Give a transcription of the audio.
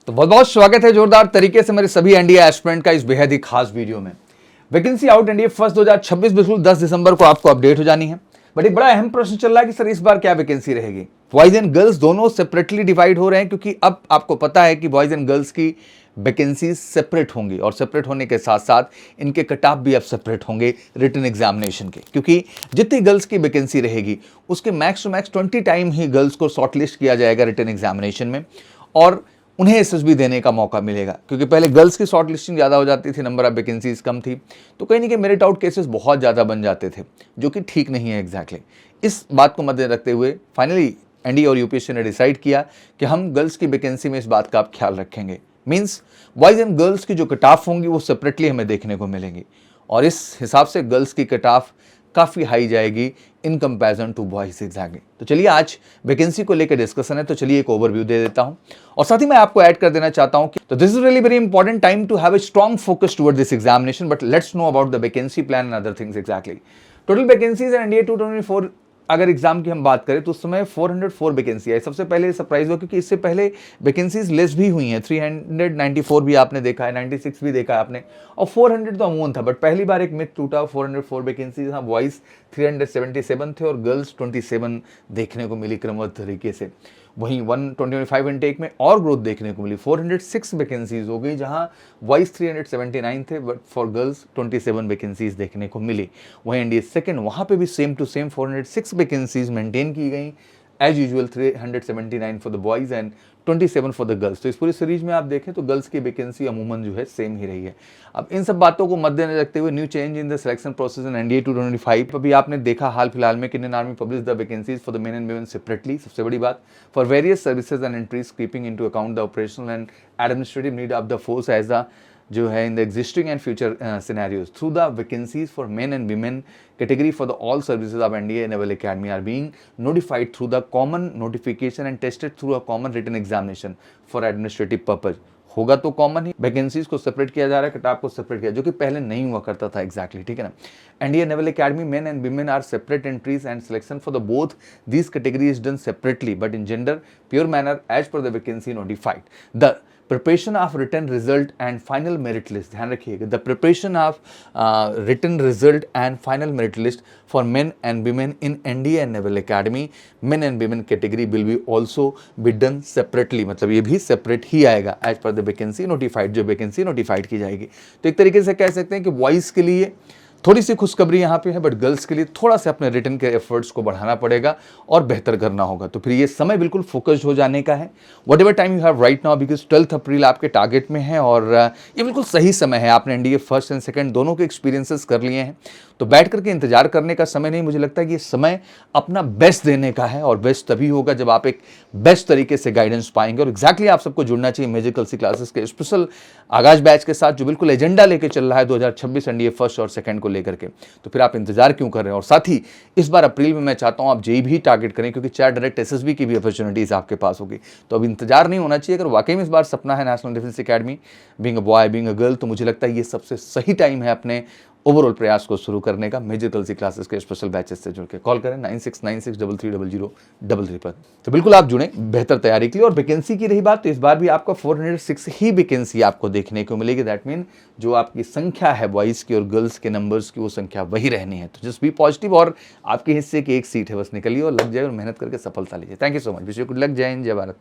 तो बहुत बहुत स्वागत है जोरदार तरीके से मेरे सभी एनडीए एस्पिरेंट का इस बेहद ही खास वीडियो में। वैकेंसी आउट एनडीए फर्स्ट 2026 बिल्कुल 10 दिसंबर को आपको अपडेट हो जानी है। बट एक बड़ा अहम प्रश्न चल रहा है कि सर इस बार क्या वैकेंसी रहेगी। बॉयज एंड गर्ल्स दोनों सेपरेटली डिवाइड हो रहे हैं, क्योंकि अब आपको पता है कि बॉयज एंड गर्ल्स की वैकेंसी सेपरेट होंगी और सेपरेट होने के साथ साथ इनके कट ऑफ भी अब सेपरेट होंगे रिटन एग्जामिनेशन के, क्योंकि जितनी गर्ल्स की वैकेंसी रहेगी उसके मैक्स टू मैक्स 20 टाइम ही गर्ल्स को शॉर्टलिस्ट किया जाएगा रिटन एग्जामिनेशन में और उन्हें एसएसबी देने का मौका मिलेगा। क्योंकि पहले गर्ल्स की शॉर्ट लिस्टिंग ज़्यादा हो जाती थी, नंबर ऑफ वैकेंसीज कम थी, तो कहीं ना कहीं मेरिट आउट केसेस बहुत ज़्यादा बन जाते थे, जो कि ठीक नहीं है एग्जैक्टली। इस बात को मद्देनजर रखते हुए फाइनली एनडीए और यूपीएससी ने डिसाइड किया कि हम गर्ल्स की वैकेंसी में इस बात का आप ख्याल रखेंगे। मीन्स बॉयज़ एंड गर्ल्स की जो कट ऑफ होंगी वो सेपरेटली हमें देखने को मिलेंगी और इस हिसाब से गर्ल्स की कट ऑफ काफ़ी हाई जाएगी in comparison to boys exactly. तो चलिए आज वैकेंसी को लेकर डिस्कशन है, तो चलिए एक ओवरव्यू दे देता हूं और साथ ही मैं आपको ऐड कर देना चाहता हूं कि तो this is really very important time to have a strong focus toward this examination, but let's know about the vacancy plan and other things exactly. Total vacancies in NDA 2024 अगर एग्जाम की हम बात करें तो उस समय 404 वैकेंसी आई। सबसे पहले सरप्राइज हुआ क्योंकि इससे पहले वैकेंसीज लेस भी हुई हैं, 394 भी आपने देखा है, 96 भी देखा है आपने, और 400 तो अमूमन था। बट पहली बार एक मिथ टूटा, 404 वैकेंसीज, हाँ बॉयज़ 377 थे और गर्ल्स 27 देखने को मिली क्रमबद्ध तरीके से। वहीं 125 इनटेक में और ग्रोथ देखने को मिली, 406 वैकेंसीज हो गई, जहां बॉयज़ 379 थे बट फॉर गर्ल्स 27 वैकेंसीज देखने को मिली। वहीं एनडीए सेकंड, वहां पे भी same to same 406 vacancies maintain की गई as usual, 379 for the boys and 27 for the girls. तो इस पूरी सीरीज में आप देखें तो गर्ल्स की वैकेंसी अमूमन जो है सेम ही रही है। अब इन सब बातों को मद्देनजर रखते हुए new change in the selection process in NDA 225, अभी आपने देखा हाल फिलहाल में कि Indian army publish the vacancies for the men and women separately. सबसे बड़ी बात, for various services and entries keeping into account the operational and administrative need of the force as the जो है in the existing and future scenarios through the vacancies for men and women category for the all services of NDA Naval Academy are being notified through the common notification and tested through a common written examination for administrative purpose। होगा तो common ही, vacancies को separate किया जा रहा है, कटाप को separate किया, जो कि पहले नहीं हुआ करता था एग्जैक्टली, ठीक है ना। NDA naval academy men and women are separate entries and selection for the both these category is done separately but in gender pure manner as per the vacancy notified. The preparation of written result and final merit list, ध्यान रखिएगा, the preparation of written result and final merit list for men and women in NDA and naval academy men and women category will be also be done separately, मतलब ये भी separate ही आएगा as per the vacancy notified, जो vacancy notified की जाएगी। तो एक तरीके से कह सकते हैं कि बॉयज़ के लिए थोड़ी सी खुशखबरी यहाँ पे है, बट गर्ल्स के लिए थोड़ा सा अपने रिटर्न के एफर्ट्स को बढ़ाना पड़ेगा और बेहतर करना होगा। तो फिर ये समय बिल्कुल फोकस्ड हो जाने का है, what ever time you have right now, because 12 अप्रैल आपके टारगेट में है और ये बिल्कुल सही समय है। आपने एनडीए फर्स्ट एंड सेकंड दोनों के एक्सपीरियंसेस कर लिए हैं, तो बैठ करके इंतजार करने का समय नहीं। मुझे लगता है कि ये समय अपना बेस्ट देने का है और बेस्ट तभी होगा जब आप एक बेस्ट तरीके से गाइडेंस पाएंगे। और एग्जैक्टली आप सबको जुड़ना चाहिए मेजिकल सी क्लासेस के स्पेशल आगाज बैच के साथ, जो बिल्कुल एजेंडा लेके चल रहा है 2026 एनडीए फर्स्ट और सेकंड को लेकर के। तो फिर आप इंतजार क्यों कर रहे हैं। और साथ ही इस बार अप्रैल में मैं चाहता हूं आप जेई भी टारगेट करें, क्योंकि 4 डायरेक्ट एसएसबी की भी अपॉर्चुनिटीज आपके पास होगी। तो अब इंतजार नहीं होना चाहिए। अगर वाकई में इस बार सपना है national defence academy, being a boy being a girl, तो मुझे लगता है ये सबसे सही टाइम है अपने ओवरऑल प्रयास को शुरू करने का मेजिकल सी क्लासेस के स्पेशल बैचेस से जुड़ के। कॉल करें 9696330033 पर। तो बिल्कुल आप जुड़ें बेहतर तैयारी के लिए। और वैकेंसी की रही बात, तो इस बार भी आपका 406 ही वैकेंसी आपको देखने को मिलेगी। दैट मीन जो आपकी संख्या है बॉयज़ की और गर्ल्स के नंबर्स की, वो संख्या वही रहनी है। तो जस्ट बी पॉजिटिव और आपके हिस्से की एक सीट है, बस निकलिए और लग जाए और मेहनत करके सफलता लीजिए। Thank you so much, wish you good luck. जय हिंद, जय भारत।